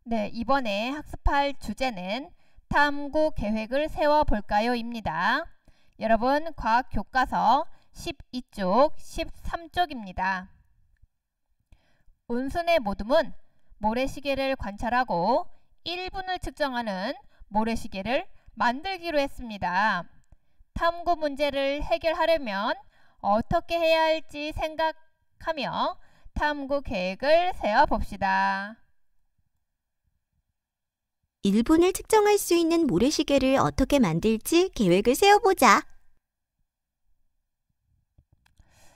네, 이번에 학습할 주제는 탐구 계획을 세워볼까요?입니다. 여러분, 과학 교과서 12쪽, 13쪽입니다. 온순의 모둠은 모래시계를 관찰하고 1분을 측정하는 모래시계를 만들기로 했습니다. 탐구 문제를 해결하려면 어떻게 해야 할지 생각하며 탐구 계획을 세워봅시다. 1분을 측정할 수 있는 모래시계를 어떻게 만들지 계획을 세워보자.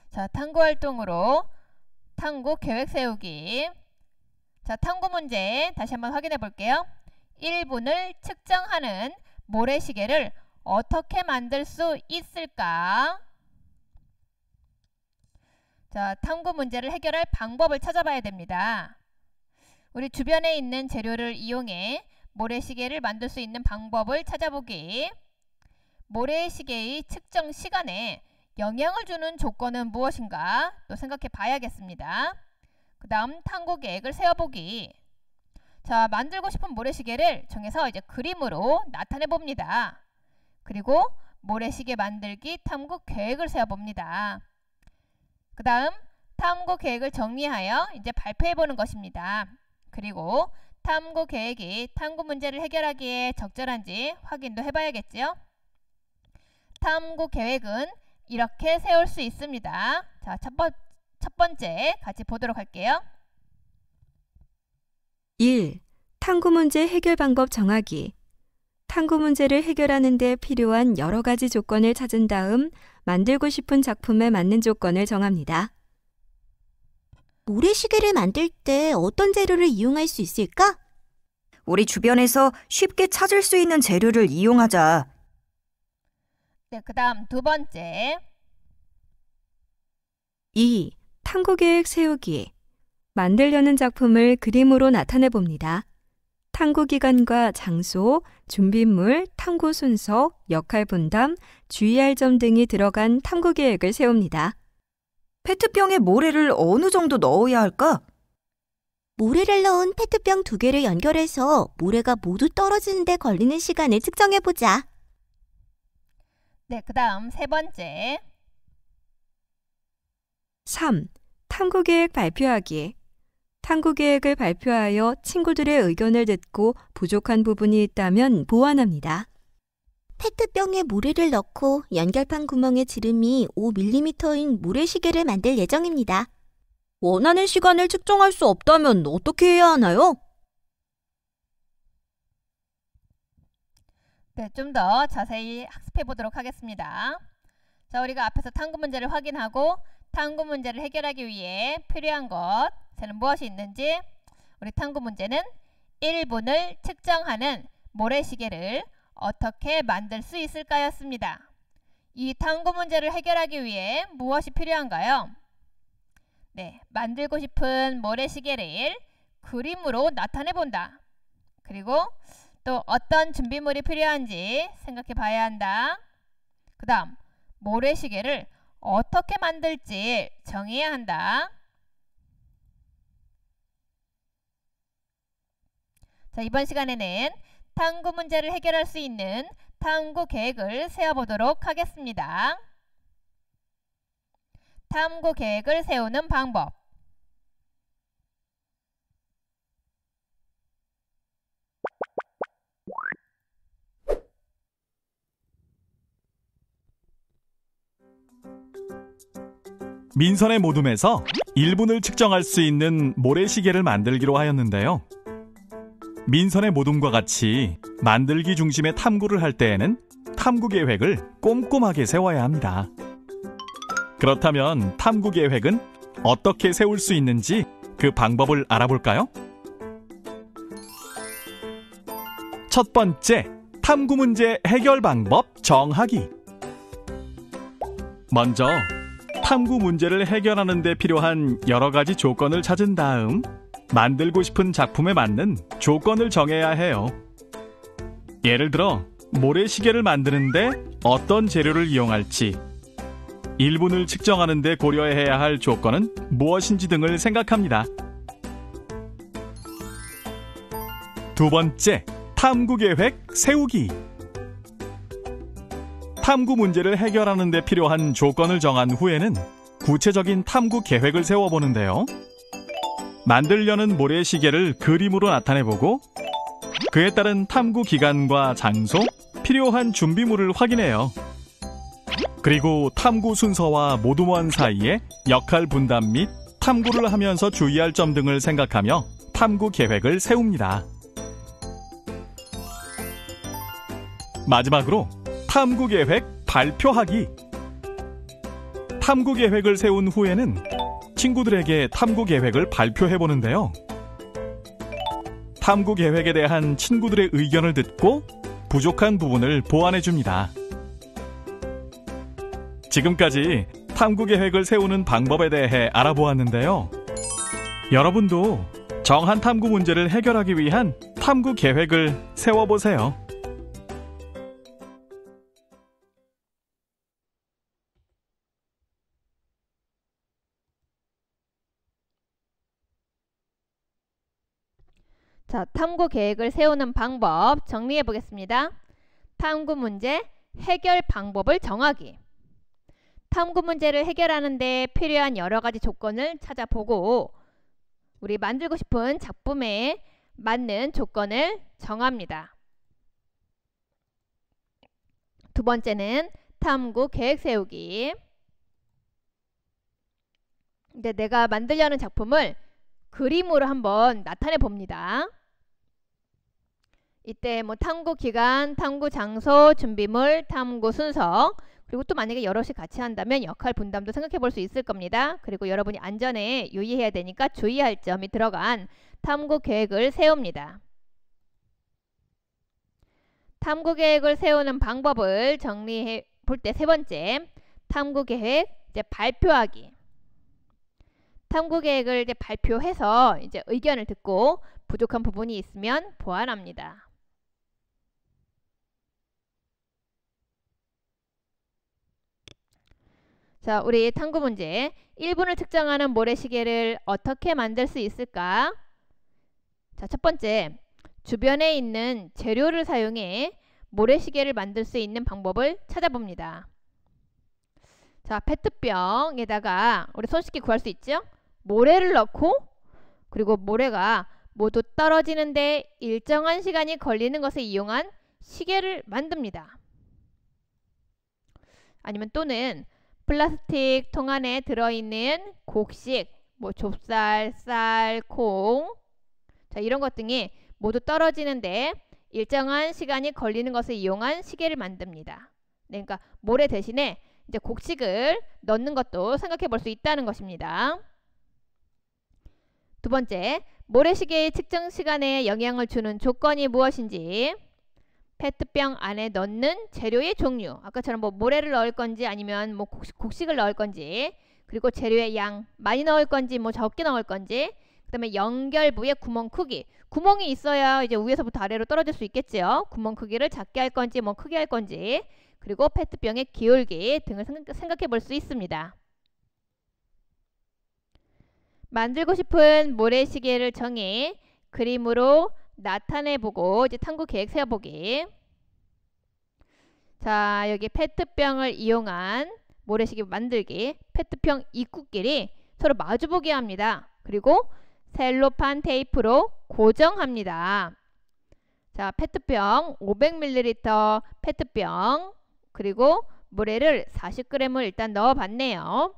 자, 탐구 활동으로 탐구 계획 세우기. 자, 탐구 문제 다시 한번 확인해 볼게요. 1분을 측정하는 모래시계를 어떻게 만들 수 있을까? 자, 탐구 문제를 해결할 방법을 찾아봐야 됩니다. 우리 주변에 있는 재료를 이용해 모래시계를 만들 수 있는 방법을 찾아보기. 모래시계의 측정 시간에 영향을 주는 조건은 무엇인가 또 생각해 봐야겠습니다. 그 다음 탐구 계획을 세워보기. 자, 만들고 싶은 모래시계를 정해서 이제 그림으로 나타내 봅니다. 그리고 모래시계 만들기 탐구 계획을 세워봅니다. 그 다음 탐구 계획을 정리하여 이제 발표해 보는 것입니다. 그리고 탐구 계획이 탐구 문제를 해결하기에 적절한지 확인도 해봐야겠죠. 탐구 계획은 이렇게 세울 수 있습니다. 자, 첫 번째 같이 보도록 할게요. 1. 탐구 문제 해결 방법 정하기. 탐구 문제를 해결하는 데 필요한 여러 가지 조건을 찾은 다음 만들고 싶은 작품에 맞는 조건을 정합니다. 모래시계를 만들 때 어떤 재료를 이용할 수 있을까? 우리 주변에서 쉽게 찾을 수 있는 재료를 이용하자. 네, 그 다음 두 번째. 2. 탐구 계획 세우기. 만들려는 작품을 그림으로 나타내 봅니다. 탐구 기간과 장소, 준비물, 탐구 순서, 역할 분담, 주의할 점 등이 들어간 탐구 계획을 세웁니다. 페트병에 모래를 어느 정도 넣어야 할까? 모래를 넣은 페트병 2개를 연결해서 모래가 모두 떨어지는 데 걸리는 시간을 측정해보자. 네, 그 다음 세 번째. 3. 탐구 계획 발표하기. 탐구 계획을 발표하여 친구들의 의견을 듣고 부족한 부분이 있다면 보완합니다. 페트병에 모래를 넣고 연결판 구멍에 지름이 5mm인 모래시계를 만들 예정입니다. 원하는 시간을 측정할 수 없다면 어떻게 해야 하나요? 네, 좀 더 자세히 학습해 보도록 하겠습니다. 자, 우리가 앞에서 탐구 문제를 확인하고 탐구 문제를 해결하기 위해 필요한 것에는 무엇이 있는지, 우리 탐구 문제는 1분을 측정하는 모래시계를 어떻게 만들 수 있을까였습니다. 이 탐구 문제를 해결하기 위해 무엇이 필요한가요? 네, 만들고 싶은 모래시계를 그림으로 나타내 본다. 그리고 또 어떤 준비물이 필요한지 생각해 봐야 한다. 그 다음 모래시계를 어떻게 만들지 정해야 한다. 자, 이번 시간에는 탐구 문제를 해결할 수 있는 탐구 계획을 세워보도록 하겠습니다. 탐구 계획을 세우는 방법. 민선의 모둠에서 1분을 측정할 수 있는 모래시계를 만들기로 하였는데요. 민선의 모둠과 같이 만들기 중심의 탐구를 할 때에는 탐구 계획을 꼼꼼하게 세워야 합니다. 그렇다면 탐구 계획은 어떻게 세울 수 있는지 그 방법을 알아볼까요? 첫 번째, 탐구 문제 해결 방법 정하기. 먼저 탐구 문제를 해결하는 데 필요한 여러 가지 조건을 찾은 다음 만들고 싶은 작품에 맞는 조건을 정해야 해요. 예를 들어 모래시계를 만드는데 어떤 재료를 이용할지, 1분을 측정하는 데 고려해야 할 조건은 무엇인지 등을 생각합니다. 두 번째, 탐구 계획 세우기. 탐구 문제를 해결하는 데 필요한 조건을 정한 후에는 구체적인 탐구 계획을 세워보는데요. 만들려는 모래시계를 그림으로 나타내보고 그에 따른 탐구 기간과 장소, 필요한 준비물을 확인해요. 그리고 탐구 순서와 모둠원 사이에 역할 분담 및 탐구를 하면서 주의할 점 등을 생각하며 탐구 계획을 세웁니다. 마지막으로 탐구 계획 발표하기. 탐구 계획을 세운 후에는 친구들에게 탐구 계획을 발표해 보는데요. 탐구 계획에 대한 친구들의 의견을 듣고 부족한 부분을 보완해 줍니다. 지금까지 탐구 계획을 세우는 방법에 대해 알아보았는데요. 여러분도 정한 탐구 문제를 해결하기 위한 탐구 계획을 세워보세요. 자, 탐구 계획을 세우는 방법 정리해 보겠습니다. 탐구 문제 해결 방법을 정하기. 탐구 문제를 해결하는 데 필요한 여러 가지 조건을 찾아보고 우리 만들고 싶은 작품에 맞는 조건을 정합니다. 두 번째는 탐구 계획 세우기. 이제 내가 만들려는 작품을 그림으로 한번 나타내 봅니다. 이때 뭐 탐구 기간, 탐구 장소, 준비물, 탐구 순서, 그리고 또 만약에 여럿이 같이 한다면 역할 분담도 생각해 볼 수 있을 겁니다. 그리고 여러분이 안전에 유의해야 되니까 주의할 점이 들어간 탐구 계획을 세웁니다. 탐구 계획을 세우는 방법을 정리해 볼 때 세 번째, 탐구 계획 이제 발표하기. 탐구 계획을 이제 발표해서 이제 의견을 듣고 부족한 부분이 있으면 보완합니다. 자, 우리 탐구 문제 1분을 측정하는 모래시계를 어떻게 만들 수 있을까? 자, 첫 번째, 주변에 있는 재료를 사용해 모래시계를 만들 수 있는 방법을 찾아봅니다. 자, 페트병에다가 우리 손쉽게 구할 수 있죠? 모래를 넣고 그리고 모래가 모두 떨어지는데 일정한 시간이 걸리는 것을 이용한 시계를 만듭니다. 아니면 또는 플라스틱 통 안에 들어있는 곡식, 뭐 좁쌀, 쌀, 콩, 자, 이런 것 등이 모두 떨어지는데 일정한 시간이 걸리는 것을 이용한 시계를 만듭니다. 네, 그러니까 모래 대신에 이제 곡식을 넣는 것도 생각해 볼 수 있다는 것입니다. 두 번째, 모래시계의 측정 시간에 영향을 주는 조건이 무엇인지. 페트병 안에 넣는 재료의 종류, 아까처럼 뭐 모래를 넣을 건지 아니면 뭐 곡식을 넣을 건지, 그리고 재료의 양, 많이 넣을 건지 뭐 적게 넣을 건지, 그 다음에 연결부의 구멍 크기, 구멍이 있어야 이제 위에서부터 아래로 떨어질 수 있겠죠. 구멍 크기를 작게 할 건지 뭐 크게 할 건지, 그리고 페트병의 기울기 등을 생각해 볼 수 있습니다. 만들고 싶은 모래시계를 정해 그림으로 나타내보고 이제 탐구 계획 세워보기. 자, 여기 페트병을 이용한 모래시계 만들기. 페트병 입구끼리 서로 마주보게 합니다. 그리고 셀로판 테이프로 고정합니다. 자, 페트병 500ml 페트병 그리고 모래를 40g을 일단 넣어봤네요.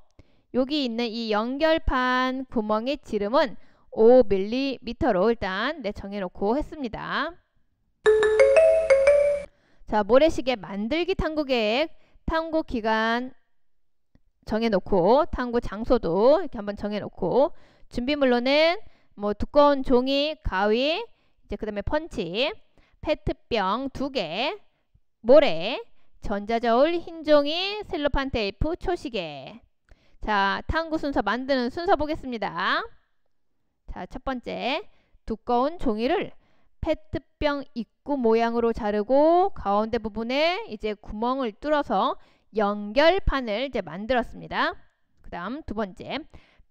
여기 있는 이 연결판 구멍의 지름은 5mm로 일단 정해놓고 했습니다. 자, 모래시계 만들기 탐구 계획, 탐구 기간 정해놓고 탐구 장소도 이렇게 한번 정해놓고 준비물로는 뭐 두꺼운 종이, 가위, 이제 그 다음에 펀치, 페트병 2개, 모래, 전자저울, 흰 종이, 셀로판 테이프, 초시계. 자, 탐구 순서 만드는 순서 보겠습니다. 자, 첫 번째, 두꺼운 종이를 페트병 입구 모양으로 자르고 가운데 부분에 이제 구멍을 뚫어서 연결판을 이제 만들었습니다. 그 다음 두 번째,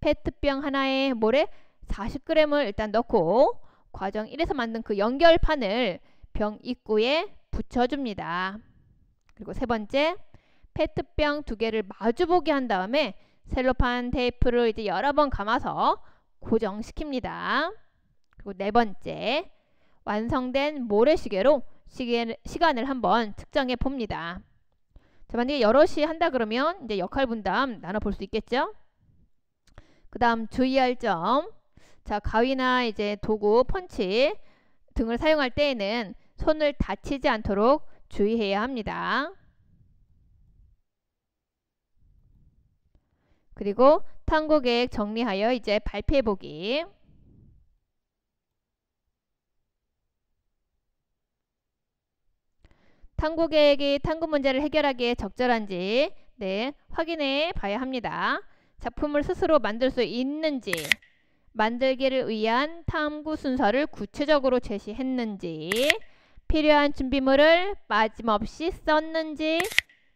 페트병 하나에 모래 40g을 일단 넣고 과정 1에서 만든 그 연결판을 병 입구에 붙여줍니다. 그리고 세 번째, 페트병 두 개를 마주보게 한 다음에 셀로판 테이프를 이제 여러 번 감아서 고정시킵니다. 그리고 네 번째, 완성된 모래시계로 시간을 한번 측정해 봅니다. 자, 만약에 여럿이 한다 그러면 이제 역할 분담 나눠 볼 수 있겠죠? 그 다음 주의할 점. 자, 가위나 이제 도구, 펀치 등을 사용할 때에는 손을 다치지 않도록 주의해야 합니다. 그리고 탐구 계획 정리하여 이제 발표해 보기. 탐구 계획이 탐구 문제를 해결하기에 적절한지 확인해 봐야 합니다. 작품을 스스로 만들 수 있는지, 만들기를 위한 탐구 순서를 구체적으로 제시했는지, 필요한 준비물을 빠짐없이 썼는지,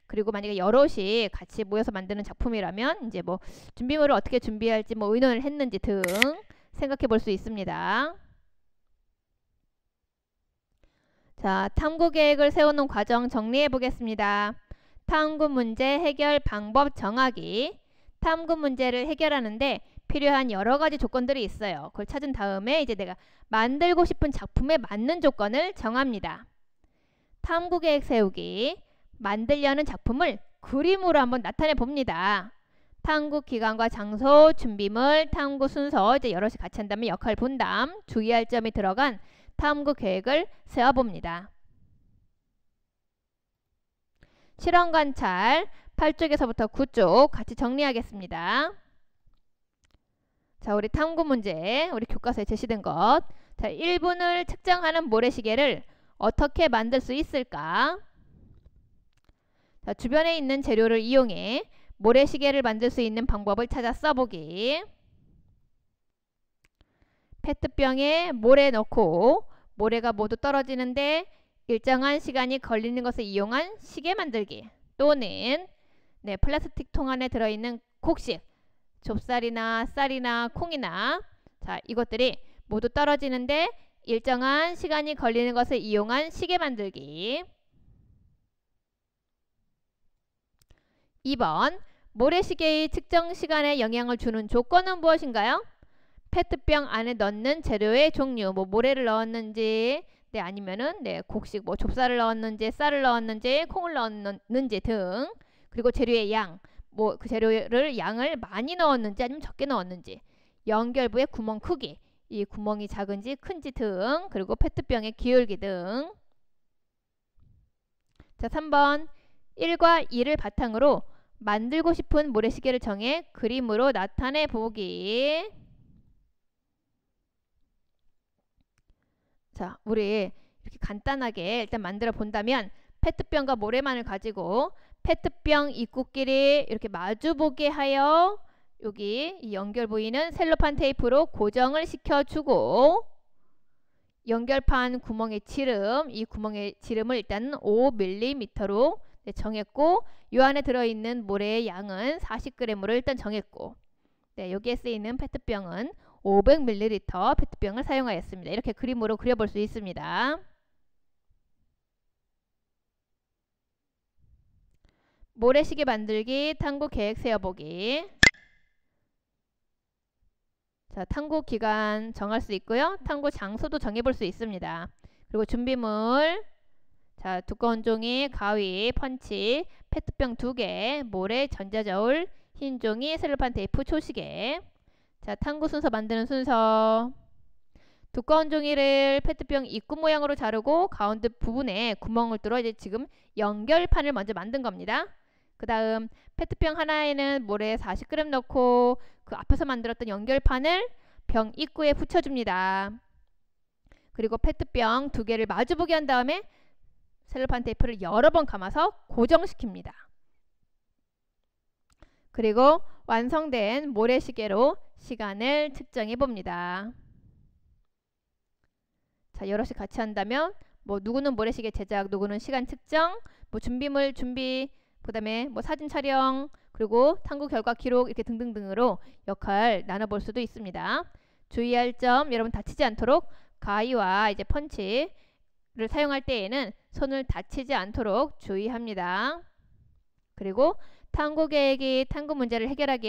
그리고 만약에 여럿이 같이 모여서 만드는 작품이라면 이제 뭐 준비물을 어떻게 준비할지 뭐 의논을 했는지 등 생각해 볼 수 있습니다. 자, 탐구 계획을 세우는 과정 정리해 보겠습니다. 탐구 문제 해결 방법 정하기. 탐구 문제를 해결하는데 필요한 여러 가지 조건들이 있어요. 그걸 찾은 다음에 이제 내가 만들고 싶은 작품에 맞는 조건을 정합니다. 탐구 계획 세우기. 만들려는 작품을 그림으로 한번 나타내 봅니다. 탐구 기간과 장소, 준비물, 탐구 순서 이제 여럿이 같이 한다면 역할 분담, 주의할 점이 들어간 탐구 계획을 세워봅니다. 실험 관찰 8쪽에서부터 9쪽 같이 정리하겠습니다. 자, 우리 탐구 문제, 우리 교과서에 제시된 것. 자, 1분을 측정하는 모래시계를 어떻게 만들 수 있을까? 자, 주변에 있는 재료를 이용해 모래시계를 만들 수 있는 방법을 찾아 써보기. 페트병에 모래 넣고 모래가 모두 떨어지는데 일정한 시간이 걸리는 것을 이용한 시계 만들기. 또는 플라스틱 통 안에 들어있는 곡식, 좁쌀이나 쌀이나 콩이나 자, 이것들이 모두 떨어지는데 일정한 시간이 걸리는 것을 이용한 시계 만들기. 2번, 모래시계의 측정 시간에 영향을 주는 조건은 무엇인가요? 페트병 안에 넣는 재료의 종류, 뭐 모래를 넣었는지, 아니면은 곡식, 뭐 좁쌀을 넣었는지, 쌀을 넣었는지, 콩을 넣었는지 등, 그리고 재료의 양, 뭐 그 재료를 양을 많이 넣었는지 아니면 적게 넣었는지, 연결부의 구멍 크기, 이 구멍이 작은지 큰지 등, 그리고 페트병의 기울기 등. 자, 3번, 1과 2를 바탕으로 만들고 싶은 모래시계를 정해 그림으로 나타내 보기. 자, 우리 이렇게 간단하게 일단 만들어 본다면 페트병과 모래만을 가지고 페트병 입구끼리 이렇게 마주보게 하여 여기 이 연결 부위는 셀로판 테이프로 고정을 시켜주고 연결판 구멍의 지름, 이 구멍의 지름을 일단 5mm로 정했고 이 안에 들어있는 모래의 양은 40g으로 일단 정했고 여기에 쓰이는 페트병은 500ml 페트병을 사용하였습니다. 이렇게 그림으로 그려볼 수 있습니다. 모래시계 만들기, 탐구 계획 세워보기. 자, 탐구 기간 정할 수 있고요. 탐구 장소도 정해볼 수 있습니다. 그리고 준비물, 자, 두꺼운 종이, 가위, 펀치, 페트병 2개, 모래, 전자저울, 흰 종이, 셀로판 테이프, 초시계. 자, 탐구 순서 만드는 순서. 두꺼운 종이를 페트병 입구 모양으로 자르고 가운데 부분에 구멍을 뚫어 이제 지금 연결판을 먼저 만든 겁니다. 그 다음 페트병 하나에는 모래 40g 넣고 그 앞에서 만들었던 연결판을 병 입구에 붙여줍니다. 그리고 페트병 2개를 마주보게 한 다음에 셀로판 테이프를 여러 번 감아서 고정시킵니다. 그리고 완성된 모래시계로 시간을 측정해 봅니다. 자, 여럿이 같이 한다면 뭐 누구는 모래시계 제작, 누구는 시간 측정, 뭐 준비물 준비, 그 다음에 뭐 사진 촬영, 그리고 탐구 결과 기록 이렇게 등등등으로 역할 나눠볼 수도 있습니다. 주의할 점, 여러분 다치지 않도록 가위와 이제 펀치를 사용할 때에는 손을 다치지 않도록 주의합니다. 그리고 탐구 계획이 탐구 문제를 해결하기